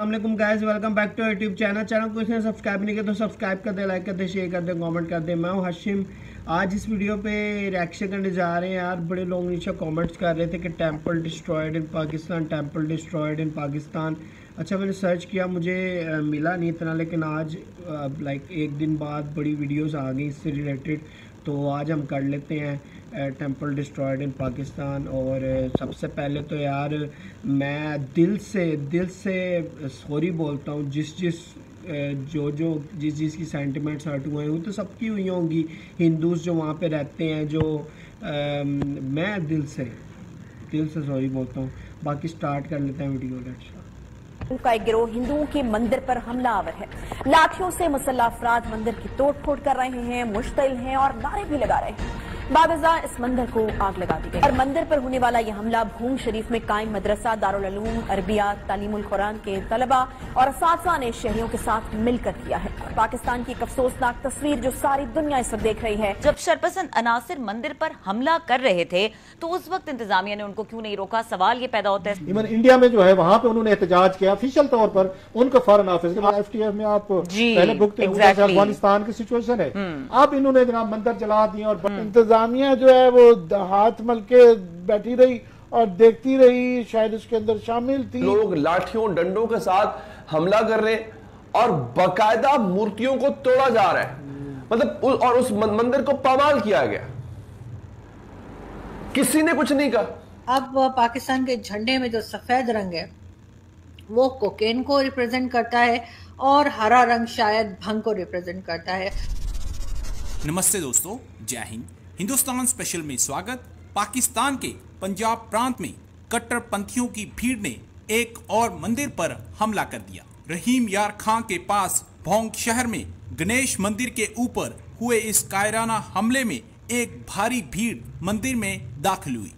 अस्सलाम वालेकुम guys, welcome back to YouTube channel को इसने सब्सक्राइब नहीं किया तो सब्सक्राइब कर दे, लाइक कर दे, शेयर कर दे, कमेंट कर दे। मैं हूं हाशिम। आज इस वीडियो पे रिएक्शन करने जा रहे हैं यार। बड़े लोग नीचे कमेंट्स कर रहे थे कि temple destroyed in Pakistan, temple destroyed in Pakistan. अच्छा, मैंने सर्च किया, मुझे मिला नहीं इतना, लेकिन आज लाइक एक दिन बाद बड़ी वीडियोस आ गई इससे रिलेटेड, तो आज हम कर लेते हैं टेंपल डिस्ट्रॉयड इन पाकिस्तान। और सबसे पहले तो यार मैं दिल से सॉरी बोलता हूँ जिस की सेंटिमेंट्स हर्ट हुए हैं, वो तो सबकी हुई होंगी, हिंदूज जो वहाँ पे रहते हैं, जो मैं दिल से सॉरी बोलता हूँ। बाकी स्टार्ट कर लेते हैं वीडियो। लेट्स का एक गिरोह हिंदुओं के मंदिर पर हमलावर है। लाठियों से मुसल्लह अफराद मंदिर की तोड़फोड़ कर रहे हैं, मुश्तिल हैं और नारे भी लगा रहे हैं। बावजह इस मंदिर को आग लगा दी गई और मंदिर पर होने वाला यह हमला भूम शरीफ में कायम मदरसा दारुल उलूम अरबिया तालीमुल कुरान के तलबा और असातिज़ा ने शहरियों के साथ मिलकर किया है। पाकिस्तान की एक अफसोसनाक तस्वीर जो सारी दुनिया इस वक्त देख रही है। जब शरपसंद अनासिर मंदिर पर हमला कर रहे थे तो उस वक्त इंतजामिया ने उनको क्यों नहीं रोका? सवाल ये पैदा होता है। इवन इंडिया में जो है वहाँ पे उन्होंने एहतजाज किया ऑफिशियल तौर पर, उनको फॉरेन ऑफिस FTF में आप पहले भुगते हैं, अफगानिस्तान की सिचुएशन है। अब इन्होंने जनाब मंदिर जला दिए और इंतजामिया जो है वो हाथ मल के बैठी रही और देखती रही, शायद उसके अंदर शामिल थी। लोग लाठियों डंडों के साथ हमला कर रहे और बाकायदा मूर्तियों को तोड़ा जा रहा है, मतलब और उस मंदिर को पामाल किया गया, किसी ने कुछ नहीं कहा। अब पाकिस्तान के झंडे में जो सफेद रंग है वो कोकेन को रिप्रेजेंट करता है और हरा रंग शायद भंग को रिप्रेजेंट करता है। नमस्ते दोस्तों, जय हिंद। हिंदुस्तान स्पेशल में स्वागत। पाकिस्तान के पंजाब प्रांत में कट्टरपंथियों की भीड़ ने एक और मंदिर पर हमला कर दिया। रहीम यार खां के पास भोंग शहर में गणेश मंदिर के ऊपर हुए इस कायराना हमले में एक भारी भीड़ मंदिर में दाखिल हुई।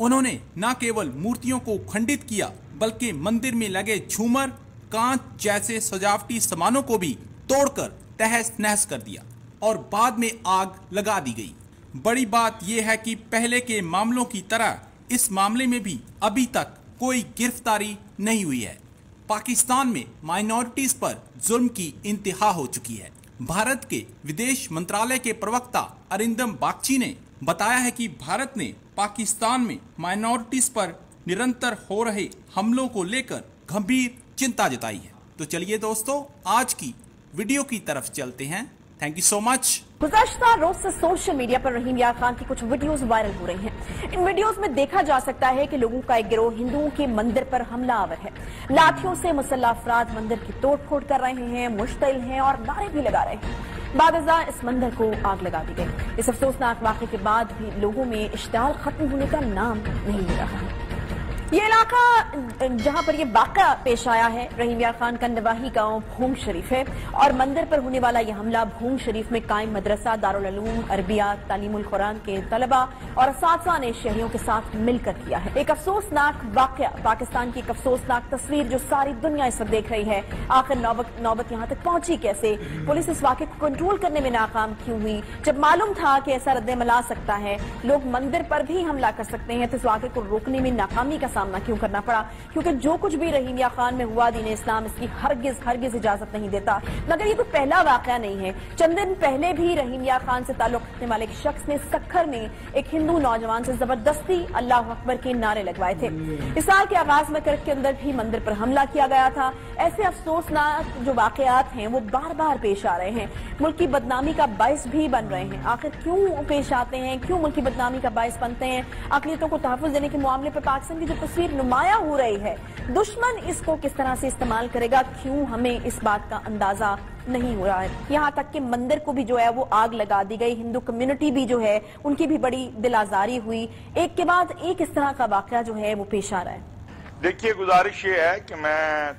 उन्होंने न केवल मूर्तियों को खंडित किया बल्कि मंदिर में लगे झूमर, कांच जैसे सजावटी सामानों को भी तोड़कर तहस नहस कर दिया और बाद में आग लगा दी गई। बड़ी बात यह है कि पहले के मामलों की तरह इस मामले में भी अभी तक कोई गिरफ्तारी नहीं हुई है। पाकिस्तान में माइनॉरिटीज पर जुल्म की इंतहा हो चुकी है। भारत के विदेश मंत्रालय के प्रवक्ता अरिंदम बागची ने बताया है कि भारत ने पाकिस्तान में माइनॉरिटीज पर निरंतर हो रहे हमलों को लेकर गंभीर चिंता जताई है। तो चलिए दोस्तों, आज की वीडियो की तरफ चलते हैं। Thank you so much. गुज़श्ता रोज से सोशल मीडिया पर रहीम यार खान की कुछ वीडियोस वायरल हो रही हैं। इन वीडियोस में देखा जा सकता है कि लोगों का एक गिरोह हिंदुओं के मंदिर पर हमलावर है। लाठियों से मुसल्लह अफराद मंदिर की तोड़फोड़ कर रहे हैं, मुश्तिल हैं और नारे भी लगा रहे हैं। बावजह इस मंदिर को आग लगा दी गई। इस अफसोसनाक वाक़े के बाद भी लोगों में इश्तियाल खत्म होने का नाम नहीं ले रहा है। ये इलाका जहां पर यह वाक़या पेश आया है, रहीम यार खान का नवाही गांव भूम शरीफ है और मंदिर पर होने वाला यह हमला भूम शरीफ में कायम मदरसा दारुल उलूम अरबिया तालीमुल कुरान के तलबा और असातिज़ा ने शहरियों के साथ मिलकर किया है। एक अफसोसनाक वाक़या, पाकिस्तान की एक अफसोसनाक तस्वीर जो सारी दुनिया इस वक्त देख रही है। आखिर नौबत यहाँ तक पहुंची कैसे? पुलिस इस वाक़े को कंट्रोल करने में नाकाम क्यों हुई? जब मालूम था कि ऐसा रद्द-ए-अमल आ सकता है, लोग मंदिर पर भी हमला कर सकते हैं, तो इस वाक़े को रोकने में नाकामी का सामना क्यों करना पड़ा? क्योंकि जो कुछ भी रहीम यार खान में हुआ, दीन इस्लाम इसकी हरगिज इजाजत नहीं देता। मगर ये कोई पहला वाकया नहीं है। चंद दिन पहले भी रहीम यार खान से ताल्लुक रखने वाले एक शख्स ने सक्खर में एक हिंदू नौजवान से जबरदस्ती अल्लाह अकबर के नारे लगवाए थे। इस साल के आगाज में करक के अंदर भी मंदिर पर हमला किया गया था। ऐसे अफसोसनाक जो वाकयात हैं वो बार बार पेश आ रहे हैं, मुल्क की बदनामी का बायस भी बन रहे हैं। आखिर क्यों पेश आते हैं, क्यों मुल्क की बदनामी का बायस बनते हैं? अक़लियतों को तहफ़्फ़ुज़ देने के मामले पर पाकिस्तान की जो तस्वीर नुमाया हो रही है, दुश्मन इसको किस तरह से इस्तेमाल करेगा, क्यों हमें इस बात का अंदाजा नहीं हो रहा है। यहाँ तक कि मंदिर को भी जो है वो आग लगा दी गई। हिंदू कम्युनिटी भी जो है उनकी भी बड़ी दिल आजारी हुई। एक के बाद एक इस तरह का वाकया जो है वो पेश आ रहा है। देखिए, गुजारिश ये है कि मैं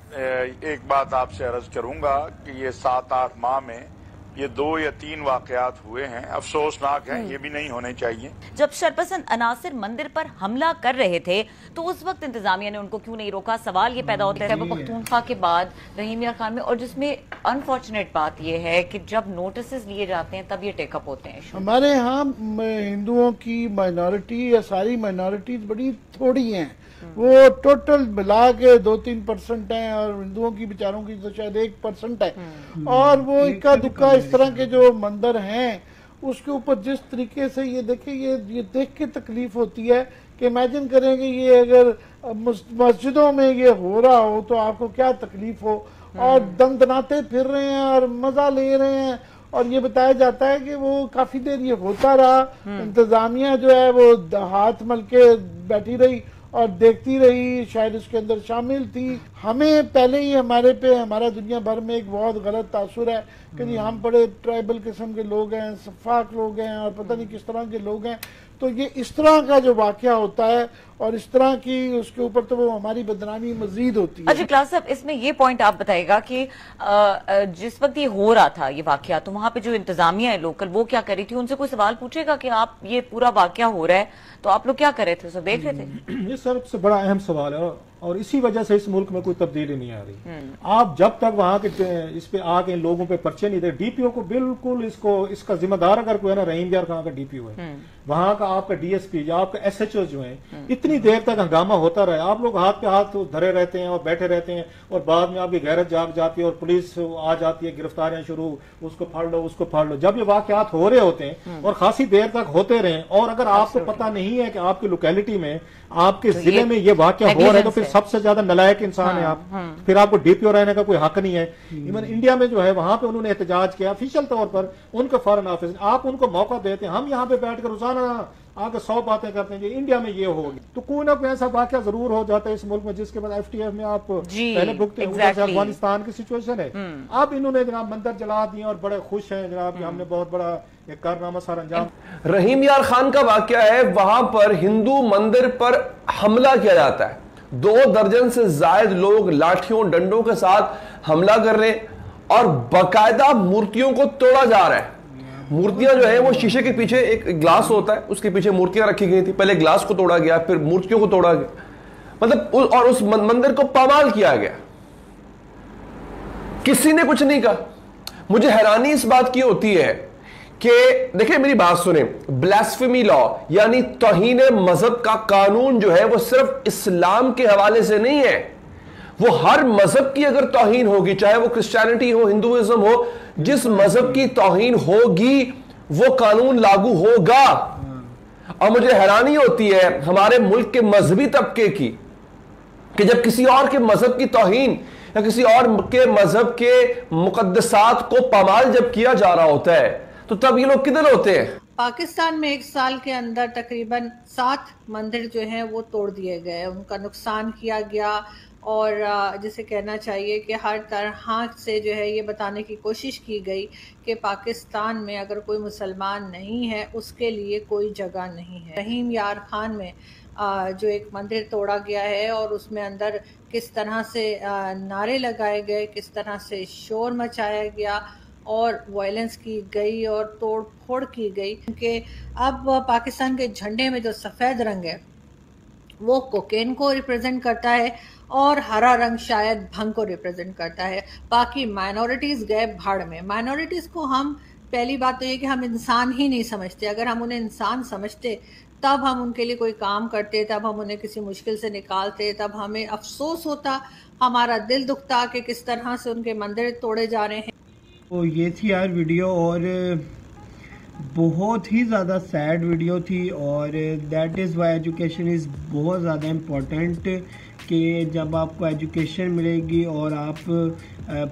एक बात आपसे अर्ज करूंगा कि ये 7-8 माह में ये 2 या 3 वाकयात हुए हैं, अफसोसनाक हैं, ये भी नहीं होने चाहिए। जब शरपसंद अनासिर मंदिर पर हमला कर रहे थे तो उस वक्त इंतजामिया ने उनको क्यों नहीं रोका? सवाल ये पैदा होता है खैबर पख्तूनख्वा के बाद रहीम यार खान में, और जिसमें अनफॉर्चुनेट बात ये है कि जब नोटिस लिए जाते हैं तब ये टेकअप होते हैं। हमारे यहाँ हिंदुओं की माइनॉरिटी या सारी माइनॉरिटीज बड़ी थोड़ी हैं, वो टोटल मिला के 2-3% हैं, और हिंदुओं की बेचारों की तो शायद 1% है। और वो इक्का दुक्का इस तरह के जो मंदिर हैं उसके ऊपर जिस तरीके से ये देखे, ये देख के तकलीफ होती है कि इमेजिन करेंगे ये अगर मस्जिदों में ये हो रहा हो तो आपको क्या तकलीफ हो। और दंदनाते फिर रहे हैं और मजा ले रहे हैं, और ये बताया जाता है कि वो काफी देर ये होता रहा, इंतजामिया जो है वो हाथ मल के बैठी रही और देखती रही, शायद इसके अंदर शामिल थी। हमें पहले ही हमारा दुनिया भर में एक बहुत गलत तासुर है कि जी हम बड़े ट्राइबल किस्म के लोग हैं, सफाक लोग हैं और पता नहीं किस तरह के लोग हैं। तो ये इस तरह का जो वाकया होता है और इस तरह की उसके ऊपर तो वो हमारी बदनामी मजीद होती है। अच्छा क्लास साहब, इसमें ये पॉइंट आप बताएगा कि जिस वक्त ये हो रहा था ये वाकया, तो वहाँ पे जो इंतजामिया है लोकल वो क्या कर रही थी? उनसे कोई सवाल पूछेगा कि आप ये पूरा वाकया हो रहा है तो आप लोग क्या कर रहे थे, सब देख रहे थे? ये सबसे बड़ा अहम सवाल है और इसी वजह से इस मुल्क में कोई तब्दीली नहीं आ रही। आप जब तक वहां के इस पे आके इन लोगों पे पर्चे नहीं दे, डीपीओ को बिल्कुल इसका जिम्मेदार अगर कोई है ना, रहीम यार खान का डीपीओ है, वहां का आपका डीएसपी या आपका एसएचओ जो है, इतनी देर तक हंगामा होता रहा, आप लोग हाथ पे हाथ धरे रहते हैं और बैठे रहते हैं, और बाद में आपकी गैरत जाग जाती है और पुलिस आ जाती है, गिरफ्तारियां शुरू, उसको फाड़ लो उसको फाड़ लो। जब ये वाकयात हो रहे होते हैं और खासी देर तक होते रहे, और अगर आपको पता नहीं है कि आपकी लोकेलिटी में आपके जिले में ये वाकया हो रहा है, तो फिर सबसे ज्यादा नलायक इंसान है आप। फिर आपको डीपीओ रहने का कोई हक नहीं है। इवन इंडिया में जो है वहां पे उन्होंने एहतजाज किया ऑफिशियल तौर पर, उनके फॉरेन ऑफिस, आप उनको मौका देते हैं, हम यहाँ पे बैठकर रोजाना आगे 100 बातें करते हैं, इंडिया में ये होगी, तो कोई ना कोई ऐसा वाकया जरूर हो जाता है इस मुल्क में जिसके बाद एफटीएफ में आप पहले भुगते हैं। अफगानिस्तान की सिचुएशन है, अब इन्होंने जनाब मंदिर जला दिए और बड़े खुश हैं जनाब कि हमने बहुत बड़ा एक कारनामा सर अंजाम। रहीम यार खान का वाकया है, वहां पर हिंदू मंदिर पर हमला किया जाता है, 2 दर्जन से जायद लोग लाठियों डंडों के साथ हमला कर रहे हैं और बाकायदा मूर्तियों को तोड़ा जा रहा है। मूर्तियां जो है वो शीशे के पीछे एक ग्लास होता है, उसके पीछे मूर्तियां रखी गई थी, पहले ग्लास को तोड़ा गया, फिर मूर्तियों को तोड़ा गया, मतलब और उस मंदिर को पामाल किया गया, किसी ने कुछ नहीं कहा। मुझे हैरानी इस बात की होती है कि देखिए मेरी बात सुने, ब्लास्फेमी लॉ यानी तौहीन मजहब का कानून जो है वो सिर्फ इस्लाम के हवाले से नहीं है, वो हर मजहब की अगर तौहीन होगी, चाहे वो क्रिश्चियनिटी हो, हिंदुइज्म हो, जिस मजहब की तौहीन होगी वो कानून लागू होगा। और मुझे हैरानी होती है हमारे मुल्क के मजहबी तबके की कि जब किसी और के मजहब की तौहीन या किसी और के मजहब के मुकद्दसात को पामाल जब किया जा रहा होता है तो तब ये लोग किधर होते हैं? पाकिस्तान में 1 साल के अंदर तकरीबन 7 मंदिर जो हैं वो तोड़ दिए गए, उनका नुकसान किया गया, और जिसे कहना चाहिए कि हर तरह से जो है ये बताने की कोशिश की गई कि पाकिस्तान में अगर कोई मुसलमान नहीं है उसके लिए कोई जगह नहीं है। रहीम यार खान में जो एक मंदिर तोड़ा गया है और उसमें अंदर किस तरह से नारे लगाए गए, किस तरह से शोर मचाया गया और वायलेंस की गई और तोड़ फोड़ की गई, क्योंकि अब पाकिस्तान के झंडे में जो सफ़ेद रंग है वो कोकेन को रिप्रेजेंट करता है और हरा रंग शायद भंग को रिप्रेजेंट करता है। बाकी माइनॉरिटीज़ गए भाड़ में। माइनॉरिटीज़ को हम, पहली बात तो ये कि हम इंसान ही नहीं समझते। अगर हम उन्हें इंसान समझते तब हम उनके लिए कोई काम करते, तब हम उन्हें किसी मुश्किल से निकालते, तब हमें अफसोस होता, हमारा दिल दुखता कि किस तरह से उनके मंदिर तोड़े जा रहे हैं। तो ये थी यार वीडियो, और बहुत ही ज़्यादा सैड वीडियो थी, और that is why education is बहुत ज़्यादा इम्पोर्टेंट, कि जब आपको एजुकेशन मिलेगी और आप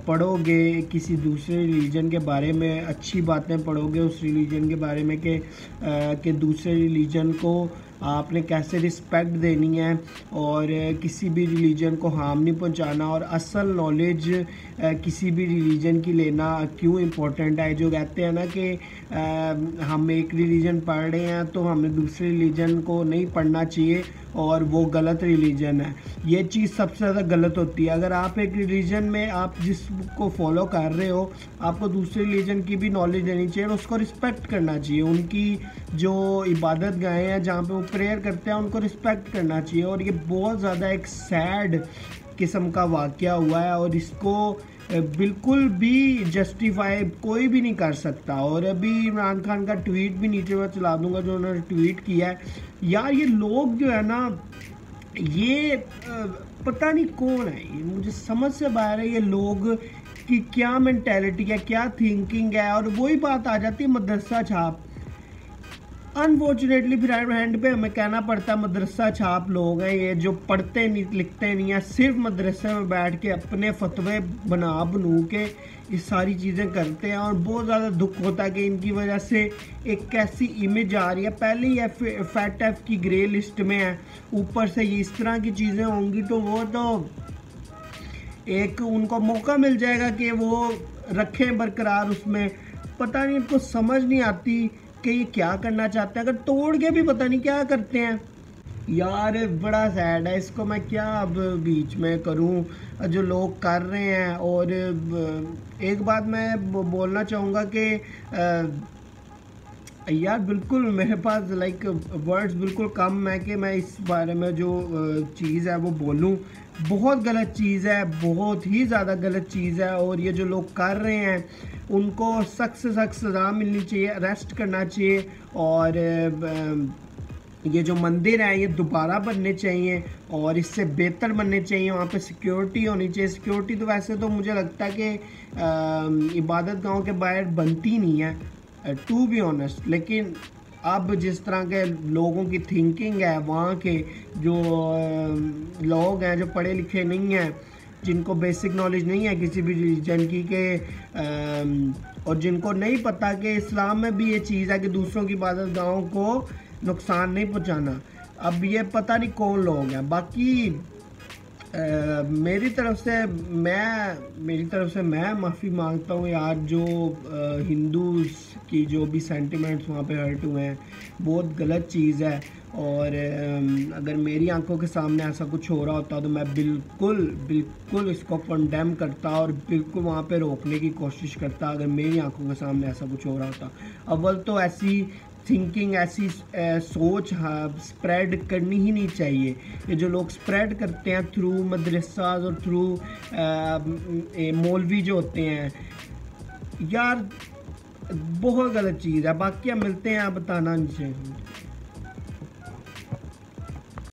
पढ़ोगे किसी दूसरे रिलीजन के बारे में, अच्छी बातें पढ़ोगे उस रिलीजन के बारे में कि दूसरे रिलीजन को आपने कैसे रिस्पेक्ट देनी है और किसी भी रिलीजन को हार्म नहीं पहुंचाना, और असल नॉलेज किसी भी रिलीजन की लेना क्यों इम्पोर्टेंट है। जो कहते हैं ना कि हम एक रिलीजन पढ़ रहे हैं तो हमें दूसरे रिलीजन को नहीं पढ़ना चाहिए और वो गलत रिलीजन है, ये चीज़ सबसे ज़्यादा गलत होती है। अगर आप एक रिलीजन में आप जिसको फॉलो कर रहे हो, आपको दूसरे रिलीजन की भी नॉलेज देनी चाहिए और उसको रिस्पेक्ट करना चाहिए। उनकी जो इबादत गाहें हैं जहाँ पे वो प्रेयर करते हैं उनको रिस्पेक्ट करना चाहिए। और ये बहुत ज़्यादा एक सैड किस्म का वाक़या हुआ है और इसको बिल्कुल भी जस्टिफाई कोई भी नहीं कर सकता। और अभी इमरान खान का ट्वीट भी नीचे मैं चला दूंगा जो उन्होंने ट्वीट किया है। यार ये लोग जो है ना, ये पता नहीं कौन है, ये मुझे समझ से बाहर है ये लोग की क्या मेंटेलिटी है, क्या थिंकिंग है। और वही बात आ जाती है मदरसा छाप। अनफॉर्चुनेटली फिर हैंड पे हमें कहना पड़ता है मदरसा छाप लोग हैं ये, जो पढ़ते नहीं लिखते नहीं है, सिर्फ मदरसे में बैठ के अपने फतवे बनू के ये सारी चीज़ें करते हैं। और बहुत ज़्यादा दुख होता है कि इनकी वजह से एक कैसी इमेज आ रही है। पहले ही फैट एफ की ग्रे लिस्ट में है, ऊपर से ये इस तरह की चीज़ें होंगी तो वो तो एक उनको मौका मिल जाएगा कि वो रखें बरकरार उसमें। पता नहीं, इनको समझ नहीं आती कि ये क्या करना चाहते हैं। अगर तोड़ के भी पता नहीं क्या करते हैं यार, बड़ा सैड है। इसको मैं क्या अब बीच में करूं जो लोग कर रहे हैं। और एक बात मैं बोलना चाहूँगा कि यार बिल्कुल मेरे पास वर्ड्स बिल्कुल कम है कि मैं इस बारे में जो चीज़ है वो बोलूं। बहुत गलत चीज़ है, बहुत ही ज़्यादा गलत चीज़ है। और ये जो लोग कर रहे हैं उनको सख्त से सख्त सज़ा मिलनी चाहिए, अरेस्ट करना चाहिए। और ये जो मंदिर है ये दोबारा बनने चाहिए और इससे बेहतर बनने चाहिए। वहाँ पे सिक्योरिटी होनी चाहिए। सिक्योरिटी तो वैसे तो मुझे लगता है कि इबादत गांव के बाहर बनती नहीं है, टू बी ऑनेस्ट। लेकिन अब जिस तरह के लोगों की थिंकिंग है, वहाँ के जो लोग हैं जो पढ़े लिखे नहीं हैं, जिनको बेसिक नॉलेज नहीं है किसी भी रिलीजन की और जिनको नहीं पता कि इस्लाम में भी ये चीज़ है कि दूसरों की इबादत गाहों को नुकसान नहीं पहुंचाना। अब ये पता नहीं कौन लोग हैं। बाकी मेरी तरफ से मैं माफ़ी मांगता हूँ यार, जो हिंदूज़ की जो भी सेंटिमेंट्स वहाँ पे हर्ट हुए हैं, बहुत गलत चीज़ है। और अगर मेरी आंखों के सामने ऐसा कुछ हो रहा होता तो मैं बिल्कुल इसको कंडेम करता और बिल्कुल वहाँ पे रोकने की कोशिश करता अगर मेरी आंखों के सामने ऐसा कुछ हो रहा होता। अव्वल तो ऐसी थिंकिंग, ऐसी सोच स्प्रेड करनी ही नहीं चाहिए। ये जो लोग स्प्रेड करते हैं थ्रू मदरसाज और थ्रू मौलवी जो होते हैं, यार बहुत गलत चीज़ है। बाकी हम मिलते हैं, आप बताना नीचे।